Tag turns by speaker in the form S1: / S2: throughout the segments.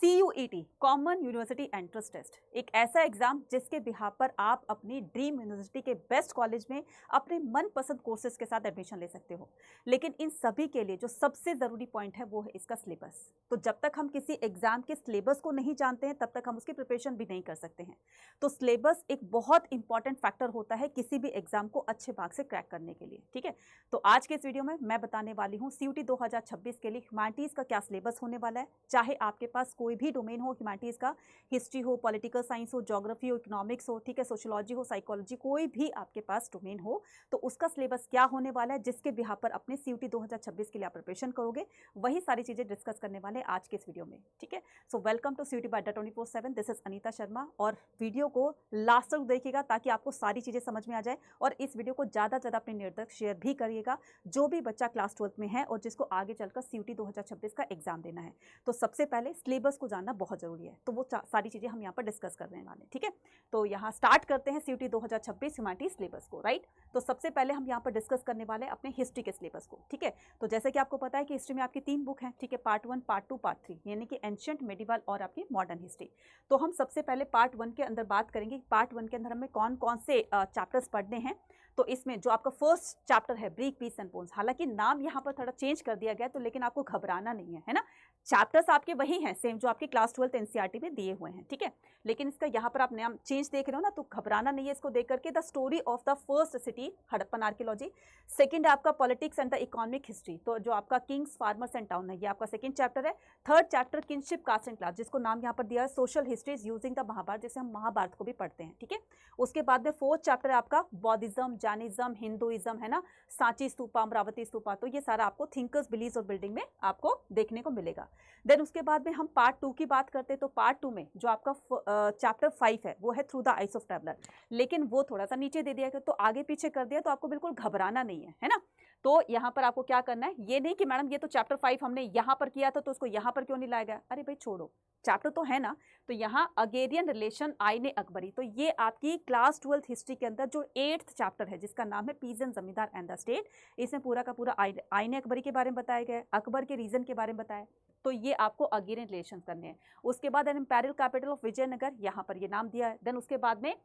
S1: CUET common university entrance test एक ऐसा exam जिसके बिहाफ पर आप अपनी ड्रीम यूनिवर्सिटी के बेस्ट कॉलेज में अपने मनपसंद कोर्सेज के साथ एडमिशन ले सकते हो। लेकिन इन सभी के लिए जो सबसे ज़रूरी पॉइंट है वो है इसका सिलेबस। तो जब तक हम किसी एग्जाम के सिलेबस को नहीं जानते हैं तब तक हम उसकी प्रिपरेशन भी नहीं कर सकते हैं। तो सिलेबस एक बहुत इंपॉर्टेंट फैक्टर होता है किसी भी एग्जाम को अच्छे मार्क्स से क्रैक करने के लिए। ठीक है, तो आज के इस वीडियो में मैं बताने वाली हूँ CUET 2026 के लिए ह्यूमैनिटीज़ का क्या सिलेबस होने वाला है। चाहे आपके पास कोई भी डोमेन हो ह्यूमैनिटीज़ का, हिस्ट्री हो, पॉलिटिकल साइंस हो, ज्योग्राफी हो, इकोनॉमिक्स हो, ठीक है, सोशियोलॉजी हो, साइकोलॉजी, कोई भी आपके पास डोमेन हो तो उसका सिलेबस क्या होने वाला है जिसके बिहाफ पर अपने CUET 2026 के लिए आप प्रिपरेशन करोगे, वही सारी चीज़ें डिस्कस करने वाले आज के इस वीडियो में। ठीक है, so welcome to CUET by Adda 24/7। This is Anita Sharma और वीडियो को लास्ट तक देखिएगा ताकि आपको सारी चीज़ें समझ में आ जाए और इस वीडियो को ज़्यादा से ज़्यादा अपने नियर तक शेयर भी करिएगा जो भी बच्चा क्लास 12th में है और जिसको आगे चलकर CUET 2026 का एग्जाम देना है। तो सबसे पहले सिलेबस को जानना बहुत जरूरी है, तो वो सारी चीज़ें हम यहाँ पर डिस्कस करने वाले हैं। ठीक है, तो यहाँ स्टार्ट करते हैं CUET 2026 ह्यूमैनिटीज सिलेबस को। राइट, तो सबसे पहले हम यहाँ पर डिस्कस करने वाले हैं अपने हिस्ट्री के सिलेबस को। ठीक है, तो जैसे कि आपको पता है कि हिस्ट्री में आपकी 3 बुक हैं। ठीक है, पार्ट 1, पार्ट 2, पार्ट 3, यानी कि एंशिएंट, मेडिवल और आपकी मॉडर्न हिस्ट्री। तो हम सबसे पहले पार्ट 1 के अंदर बात करेंगे। पार्ट 1 के अंदर हमें कौन कौन से चैप्टर्स पढ़ने हैं। तो इसमें जो आपका फर्स्ट चैप्टर है ब्रीक पीस एंड बोन्स, हालांकि नाम यहाँ पर थोड़ा चेंज कर दिया गया है, तो लेकिन आपको घबराना नहीं है, है ना। चैप्टर्स आपके वही हैं सेम जो आपकी क्लास 12th NCERT में दिए हुए हैं। ठीक है, लेकिन इसका यहाँ पर आप नाम चेंज देख रहे हो ना, तो घबराना नहीं है इसको देख करके। The story of the first city Harappan archaeology. Second है आपका politics and the economic history, तो जो आपका किंग्स, फार्मर्स एंड टाउन है, ये आपका सेकंड चैप्टर है। Third chapter kingship, caste and class, जिसको नाम यहाँ पर दिया है social histories using the Mahabharata, जैसे हम महाभारत को भी पढ़ते हैं। ठीक है, उसके बाद में फोर्थ चैप्टर है आपका बौद्धिज्म, जैनिज्म, हिंदुइज्म, है ना, सांची स्तूपा, अमरावती स्तूपा। तो ये सारा आपको थिंकर्स, बिलीव्स और बिल्डिंग में आपको देखने को मिलेगा। देन उसके बाद में हम पार्ट 2 की बात करते हैं। तो पार्ट 2 में जो आपका चैप्टर 5 है वो है through the eyes of traveller, लेकिन वो थोड़ा सा नीचे दे दिया गया, तो आगे पीछे कर दिया, तो आपको बिल्कुल घबराना नहीं है, है ना। तो यहाँ पर आपको क्या करना है, ये नहीं कि मैडम ये तो चैप्टर 5 हमने यहाँ पर किया था तो उसको यहाँ पर क्यों नहीं लाया गया। अरे भाई छोड़ो, चैप्टर तो है ना। तो यहाँ अगेरियन रिलेशन आईने अकबरी, तो ये आपकी क्लास 12th हिस्ट्री के अंदर जो 8th चैप्टर है जिसका नाम है पीजन जमींदार एंड द स्टेट, इसमें पूरा का पूरा आईने अकबरी के बारे में बताया गया है, अकबर के रीजन के बारे में बताया। तो ये आपको अगेरियन रिलेशन करने हैं। उसके बाद इम्पेरियल कैपिटल ऑफ विजयनगर, यहाँ पर ये नाम दिया है। देन उसके बाद में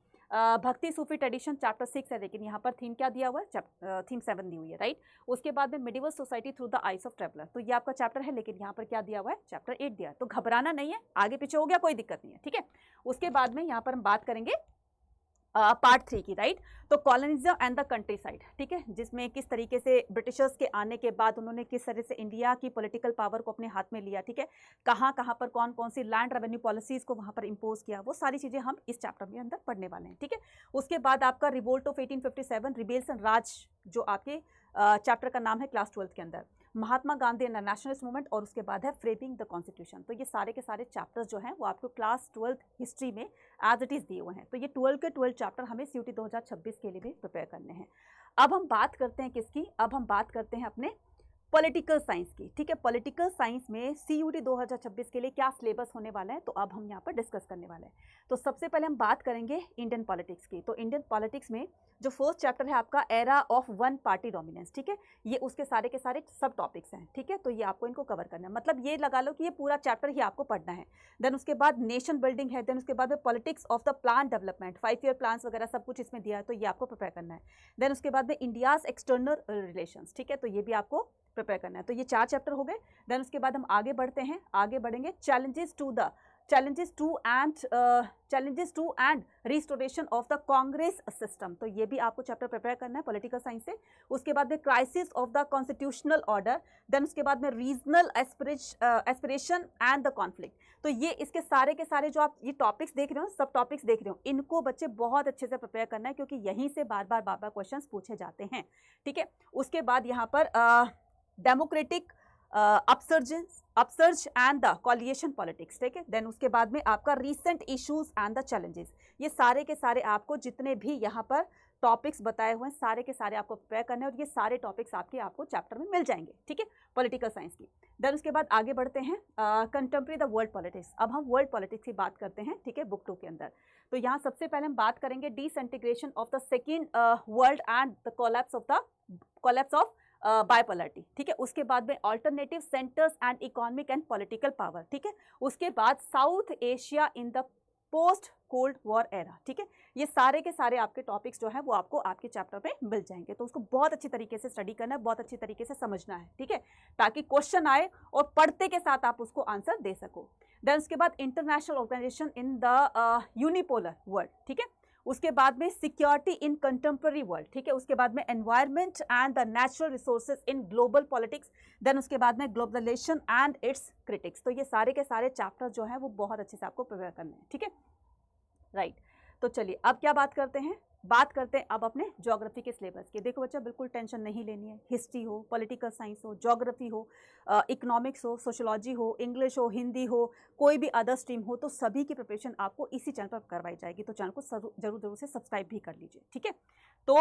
S1: भक्ति सूफी ट्रेडिशन चैप्टर 6 है, लेकिन यहाँ पर थीम क्या दिया हुआ है, थीम 7 दी हुई है। राइट, उसके बाद में medieval society through the eyes of traveller, तो ये आपका चैप्टर है, लेकिन यहाँ पर क्या दिया हुआ है, चैप्टर 8 दिया है। तो घबराना नहीं है, आगे पीछे हो गया कोई दिक्कत नहीं है। ठीक है, उसके बाद में यहाँ पर हम बात करेंगे पार्ट 3 की। राइट, तो colonialism and the country side, ठीक है, जिसमें किस तरीके से ब्रिटिशर्स के आने के बाद उन्होंने किस तरह से इंडिया की पॉलिटिकल पावर को अपने हाथ में लिया। ठीक है, कहाँ कहाँ पर कौन कौन सी लैंड रेवेन्यू पॉलिसीज को वहाँ पर इम्पोज किया, वो सारी चीज़ें हम इस चैप्टर में अंदर पढ़ने वाले हैं। ठीक है, उसके बाद आपका रिवोल्ट ऑफ 1857, रिबेल्स एंड राज, जो आपके चैप्टर का नाम है क्लास 12th के अंदर, Mahatma Gandhi and nationalist movement, और उसके बाद है फ्रेमिंग द कॉन्स्टिट्यूशन। तो ये सारे के सारे चैप्टर्स जो हैं वो आपको क्लास 12th हिस्ट्री में एज इट इज़ दिए हुए हैं। तो ये 12 के 12 चैप्टर हमें CUET 2026 के लिए भी प्रिपेयर करने हैं। अब हम बात करते हैं किसकी, अब हम बात करते हैं अपने पॉलिटिकल साइंस की। ठीक है, पॉलिटिकल साइंस में CUET 2026 के लिए क्या सिलेबस होने वाला है, तो अब हम यहाँ पर डिस्कस करने वाले हैं। तो सबसे पहले हम बात करेंगे इंडियन पॉलिटिक्स की। तो इंडियन पॉलिटिक्स में जो फर्स्ट चैप्टर है आपका era of one party dominance, ठीक है, ये उसके सारे के सारे सब टॉपिक्स हैं। ठीक है, तो ये आपको इनको कवर करना है, मतलब ये लगा लो कि ये पूरा चैप्टर ही आपको पढ़ना है। देन उसके बाद नेशन बिल्डिंग है, देन उसके बाद में politics of the plan development, 5 year plans वगैरह सब कुछ इसमें दिया है, तो ये आपको प्रिपेयर करना है। देन उसके बाद में इंडियाज एक्सटर्नल रिलेशंस, ठीक है, तो ये भी आपको प्रिपेयर करना है। तो ये 4 चैप्टर हो गए। देन उसके बाद हम आगे बढ़ते हैं, आगे बढ़ेंगे challenges to and restoration of the Congress system, तो ये भी आपको चैप्टर प्रिपेयर करना है पॉलिटिकल साइंस से। उसके बाद में crisis of the constitutional order, then उसके बाद में regional aspiration and the conflict. तो ये इसके सारे के सारे जो आप ये टॉपिक्स देख रहे हो, सब टॉपिक्स देख रहे हो, इनको बच्चे बहुत अच्छे से प्रिपेयर करना है, क्योंकि यहीं से बार बार क्वेश्चंस पूछे जाते हैं। ठीक है, उसके बाद यहाँ पर democratic upsurge and the coalition politics, ठीक है। देन उसके बाद में आपका recent issues and the challenges, ये सारे के सारे आपको जितने भी यहाँ पर टॉपिक्स बताए हुए हैं सारे के सारे आपको प्रिपेयर करने हैं, और ये सारे टॉपिक्स आपको चैप्टर में मिल जाएंगे। ठीक है, पॉलिटिकल साइंस की। देन उसके बाद आगे बढ़ते हैं कंटेम्प्रेरी द वर्ल्ड पॉलिटिक्स। अब हम वर्ल्ड पॉलिटिक्स की बात करते हैं, ठीक है, बुक 2 के अंदर। तो यहाँ सबसे पहले हम बात करेंगे disintegration of the second world and the collapse of bipolarity, ठीक है। उसके बाद में alternative centres and economic and political power, ठीक है। उसके बाद south Asia in the post cold war era, ठीक है। ये सारे के सारे आपके टॉपिक्स जो है वो आपको आपके चैप्टर में मिल जाएंगे, तो उसको बहुत अच्छी तरीके से स्टडी करना है, बहुत अच्छी तरीके से समझना है, ठीक है, ताकि क्वेश्चन आए और पढ़ते के साथ आप उसको आंसर दे सको। देन उसके बाद international organisation in the unipolar world, ठीक है। उसके बाद में सिक्योरिटी इन कंटेम्प्रेरी वर्ल्ड, ठीक है। उसके बाद में environment and the natural resources in global politics. Then उसके बाद में ग्लोबलाइजेशन एंड इट्स क्रिटिक्स। तो ये सारे के सारे चैप्टर जो है वो बहुत अच्छे से आपको प्रिपेयर करने हैं, ठीक है, राइट। तो चलिए अब क्या बात करते हैं अब अपने ज्योग्राफी के सिलेबस की। देखो बच्चा, बिल्कुल टेंशन नहीं लेनी है। हिस्ट्री हो, पॉलिटिकल साइंस हो, ज्योग्राफी हो, इकोनॉमिक्स हो, सोशोलॉजी हो, इंग्लिश हो, हिंदी हो, कोई भी अदर स्ट्रीम हो, तो सभी की प्रिपरेशन आपको इसी चैनल पर करवाई जाएगी। तो चैनल को जरूर से सब्सक्राइब भी कर लीजिए, ठीक है। तो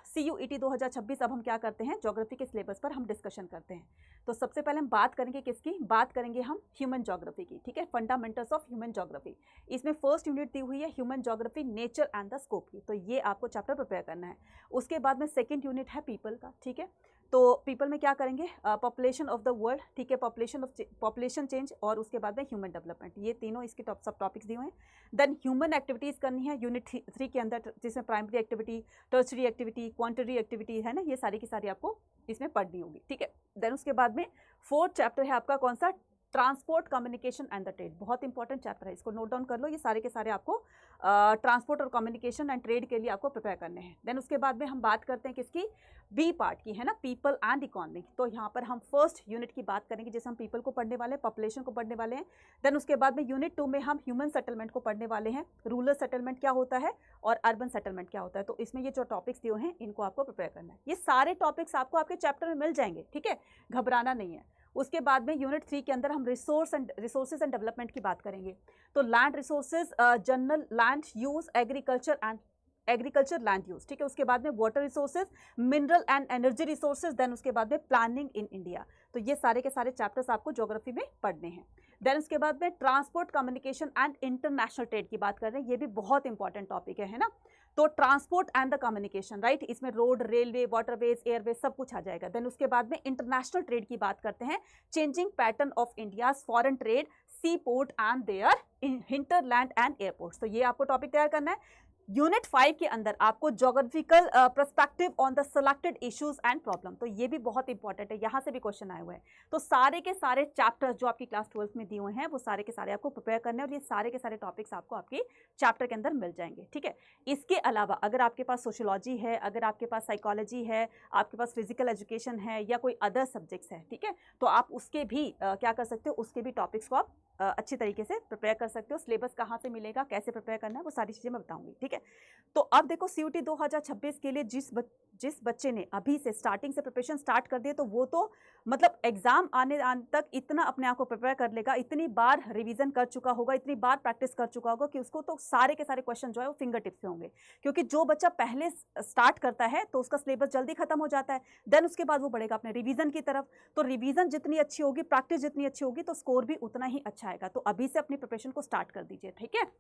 S1: CUET 2026 अब हम क्या करते हैं, ज्योग्राफी के सिलेबस पर हम डिस्कशन करते हैं। तो सबसे पहले हम बात करेंगे किसकी, बात करेंगे हम ह्यूमन ज्योग्राफी की, ठीक है, फंडामेंटल्स ऑफ ह्यूमन ज्योग्राफी। इसमें फर्स्ट यूनिट दी हुई है human geography nature and the scope की, तो ये आपको चैप्टर प्रिपेयर करना है। उसके बाद में सेकंड यूनिट है पीपल का, ठीक है। तो पीपल में क्या करेंगे, पॉपुलेशन ऑफ द वर्ल्ड, ठीक है, पॉपुलेशन चेंज, और उसके बाद में ह्यूमन डेवलपमेंट, ये तीनों इसके सब टॉपिक्स दिए हुए हैं। देन ह्यूमन एक्टिविटीज़ करनी है यूनिट 3 के अंदर, जिसमें primary activity, tertiary activity, क्वांटिटरी activity है ना, ये सारी की सारी आपको इसमें पढ़नी होगी, ठीक है। देन उसके बाद में फोर्थ चैप्टर है आपका कौन सा, transport, communication and the trade. बहुत इंपॉर्टेंट चैप्टर है, इसको नोट डाउन कर लो। ये सारे के सारे आपको ट्रांसपोर्ट और कम्युनिकेशन एंड ट्रेड के लिए आपको प्रिपेयर करने हैं। देन उसके बाद में हम बात करते हैं किसकी, बी पार्ट की, है ना, पीपल एंड इकोनॉमी। तो यहाँ पर हम फर्स्ट यूनिट की बात करेंगे, जैसे हम पीपल को पढ़ने वाले हैं, पॉपुलेशन को पढ़ने वाले हैं। देन उसके बाद में यूनिट 2 में हम ह्यूमन सेटलमेंट को पढ़ने वाले हैं, रूरल सेटलमेंट क्या होता है और अर्बन सेटलमेंट क्या होता है। तो इसमें ये जो टॉपिक्स दिए हैं इनको आपको प्रिपेयर करना है। ये सारे टॉपिक्स आपको आपके चैप्टर में मिल जाएंगे, ठीक है, घबराना नहीं है। उसके बाद में यूनिट 3 के अंदर हम रिसोर्सेज एंड डेवलपमेंट की बात करेंगे। तो land resources, general land use, agriculture land use, ठीक है। उसके बाद में water resources, mineral and energy resources. Then उसके बाद में प्लानिंग इन इंडिया। तो ये सारे के सारे चैप्टर्स आपको ज्योग्राफी में पढ़ने हैं। देन उसके बाद में transport, communication and international trade की बात कर रहे हैं, ये भी बहुत इंपॉर्टेंट टॉपिक है ना। तो transport and the communication, right, इसमें रोड, रेलवे, वाटरवेज, एयरवेज सब कुछ आ जाएगा। देन उसके बाद में इंटरनेशनल ट्रेड की बात करते हैं, changing pattern of India's foreign trade, sea port and their hinterland and airports. तो ये आपको टॉपिक तैयार करना है। यूनिट 5 के अंदर आपको geographical perspective on the selected issues and problem, तो ये भी बहुत इंपॉर्टेंट है, यहाँ से भी क्वेश्चन आए हुए हैं। तो सारे के सारे चैप्टर्स जो आपकी क्लास 12th में दिए हुए हैं वो सारे के सारे आपको प्रिपेयर करने हैं, और ये सारे के सारे टॉपिक्स आपको आपके चैप्टर के अंदर मिल जाएंगे, ठीक है। इसके अलावा अगर आपके पास सोशियोलॉजी है, अगर आपके पास साइकोलॉजी है, आपके पास फिजिकल एजुकेशन है, या कोई अदर सब्जेक्ट्स है, ठीक है, तो आप उसके भी क्या कर सकते हो, उसके भी टॉपिक्स को आप अच्छी तरीके से प्रिपेयर कर सकते हो। सिलेबस कहाँ से मिलेगा, कैसे प्रिपेयर करना है, वो सारी चीज़ें मैं बताऊंगी, ठीक है। तो अब देखो CUET 2026 के लिए जिस बच्चे ने अभी से स्टार्टिंग से प्रिपरेशन स्टार्ट कर दिए, तो वो तो मतलब एग्जाम आने तक इतना अपने आप को प्रिपेयर कर लेगा, इतनी बार रिवीजन कर चुका होगा, इतनी बार प्रैक्टिस कर चुका होगा कि उसको तो सारे के सारे क्वेश्चन जो है वो फिंगर टिप्स पे होंगे। क्योंकि जो बच्चा पहले स्टार्ट करता है तो उसका सिलेबस जल्दी खत्म हो जाता है, देन उसके बाद वो बढ़ेगा अपने रिवीजन की तरफ। तो रिवीजन जितनी अच्छी होगी, प्रैक्टिस जितनी अच्छी होगी, तो स्कोर भी उतना ही अच्छा आएगा। तो अभी से अपनी प्रिपरेशन को स्टार्ट कर दीजिए, ठीक है।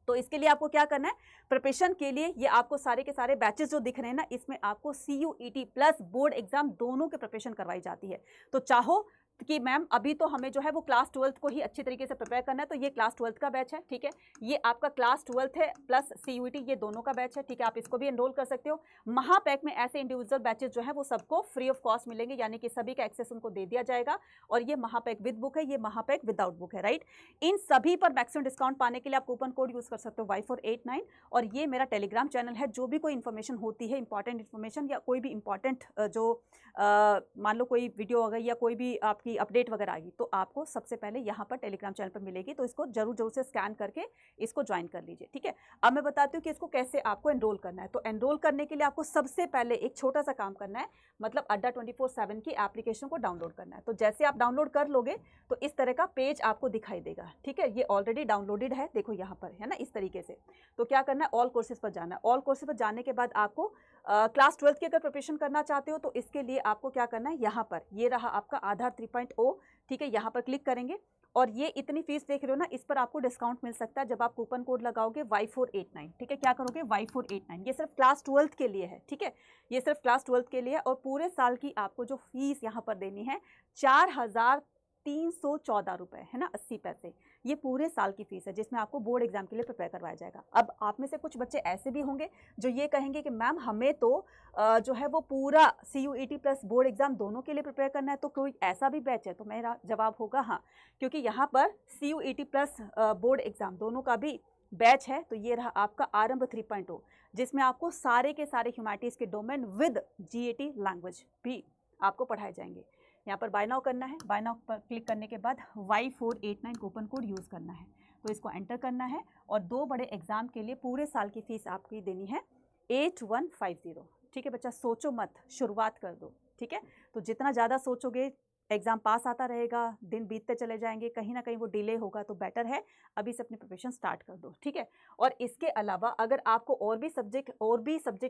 S1: तो इसके लिए आपको क्या करना है, प्रिपरेशन के लिए ये आपको सारे के सारे बैचेस जो दिख रहे हैं ना, इसमें आपको CUET प्लस बोर्ड एग्जाम दोनों की प्रिपरेशन करवाई जाती है। तो चाहो कि मैम अभी तो हमें जो है वो क्लास 12th को ही अच्छी तरीके से प्रिपेयर करना है, तो ये क्लास 12th का बैच है, ठीक है। ये आपका क्लास 12th है प्लस CUET, ये दोनों का बैच है, ठीक है। आप इसको भी एनरोल कर सकते हो। महापैक में ऐसे इंडिविजुअल बैचेस जो है वो सबको फ्री ऑफ कॉस्ट मिलेंगे, यानी कि सभी का एक्सेस उनको दे दिया जाएगा। और ये महापैक विद बुक है, ये महापैक विदाउट बुक है, राइट। इन सभी पर मैक्सिमम डिस्काउंट पाने के लिए आप कूपन कोड यूज कर सकते हो Y489। और ये मेरा टेलीग्राम चैनल है, जो भी कोई इन्फॉर्मेशन होती है, इंपॉर्टेंट इन्फॉर्मेशन या कोई भी इंपॉर्टेंट जो मान लो कोई वीडियो आ गई या कोई भी आपकी अपडेट वगैरह आ गई, तो आपको सबसे पहले यहाँ पर टेलीग्राम चैनल पर मिलेगी। तो इसको जरूर से स्कैन करके इसको ज्वाइन कर लीजिए, ठीक है। अब मैं बताती हूँ कि इसको कैसे आपको एनरोल करना है। तो एनरोल करने के लिए आपको सबसे पहले एक छोटा सा काम करना है, मतलब अड्डा 24/7 की एप्लीकेशन को डाउनलोड करना है। तो जैसे आप डाउनलोड कर लोगे तो इस तरह का पेज आपको दिखाई देगा, ठीक है। ये ऑलरेडी डाउनलोडेड है, देखो यहाँ पर है ना, इस तरीके से। तो क्या करना है, ऑल कोर्सेज पर जाना है। ऑल कोर्सेज पर जाने के बाद आपको क्लास 12th की अगर प्रिपरेशन करना चाहते हो तो इसके लिए आपको क्या करना है, यहाँ पर ये रहा आपका आधार 3.0, ठीक है, यहाँ पर क्लिक करेंगे। और ये इतनी फीस देख रहे हो ना, इस पर आपको डिस्काउंट मिल सकता है जब आप कूपन कोड लगाओगे Y489। ठीक है, क्या करोगे Y489। ये सिर्फ क्लास 12th के लिए है। ठीक है, ये सिर्फ क्लास 12th के लिए। और पूरे साल की आपको जो फीस यहाँ पर देनी है 4,314 रुपये है ना 80 पैसे। ये पूरे साल की फीस है जिसमें आपको बोर्ड एग्जाम के लिए प्रिपेयर करवाया जाएगा। अब आप में से कुछ बच्चे ऐसे भी होंगे जो ये कहेंगे कि मैम हमें तो जो है वो पूरा CUET प्लस बोर्ड एग्जाम दोनों के लिए प्रिपेयर करना है, तो कोई ऐसा भी बैच है? तो मेरा जवाब होगा हाँ, क्योंकि यहाँ पर CUET प्लस बोर्ड एग्जाम दोनों का भी बैच है। तो ये रहा आपका आरंभ 3.0, जिसमें आपको सारे के सारे ह्यूमैनिटीज़ के डोमेन विद GAT लैंग्वेज भी आपको पढ़ाए जाएंगे। यहाँ पर बाय नाउ करना है, बाय नाउ पर क्लिक करने के बाद Y489 कूपन कोड यूज़ करना है, तो इसको एंटर करना है। और 2 बड़े एग्जाम के लिए पूरे साल की फीस आपकी देनी है 8150। ठीक है बच्चा, सोचो मत, शुरुआत कर दो। ठीक है, तो जितना ज़्यादा सोचोगे एग्ज़ाम पास आता रहेगा, दिन बीतते चले जाएंगे, कहीं ना कहीं वो डिले होगा, तो बेटर है अभी से अपनी प्रिपरेशन स्टार्ट कर दो। ठीक है, और इसके अलावा अगर आपको और भी सब्जेक्ट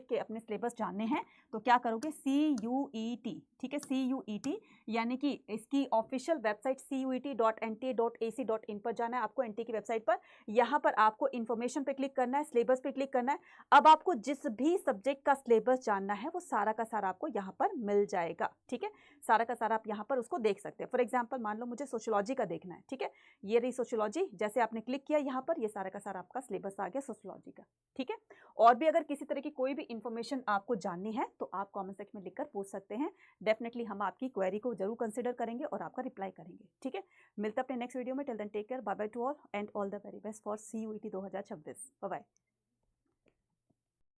S1: के अपने सिलेबस जानने हैं तो क्या करोगे, CUET। ठीक है, CUET यानी कि इसकी ऑफिशियल वेबसाइट CUET.NTA.AC.in पर जाना है आपको, NTA की वेबसाइट पर। यहाँ पर आपको इन्फॉर्मेशन पे क्लिक करना है, सिलेबस पे क्लिक करना है। अब आपको जिस भी सब्जेक्ट का सिलेबस जानना है वो सारा का सारा आपको यहाँ पर मिल जाएगा। ठीक है, सारा का सारा आप यहाँ पर उसको देख सकते हैं। फॉर एग्जाम्पल मान लो मुझे सोशियोलॉजी का देखना है। ठीक है, ये रही सोशियोलॉजी, जैसे आपने क्लिक किया यहाँ पर ये सारा का सारा आपका सिलेबस आ गया सोशियोलॉजी का। ठीक है, और भी अगर किसी तरह की कोई भी इन्फॉर्मेशन आपको जाननी है तो आप कॉमेंट सेक्शन में लिखकर पूछ सकते हैं। डेफिनेटली हम आपकी क्वेरी को जरूर कंसिडर करेंगे और आपका रिप्लाई करेंगे। ठीक है, मिलते हैं अपने नेक्स्ट वीडियो में। Till then take care, bye bye to all and all the very best for CUET 2026। Bye bye.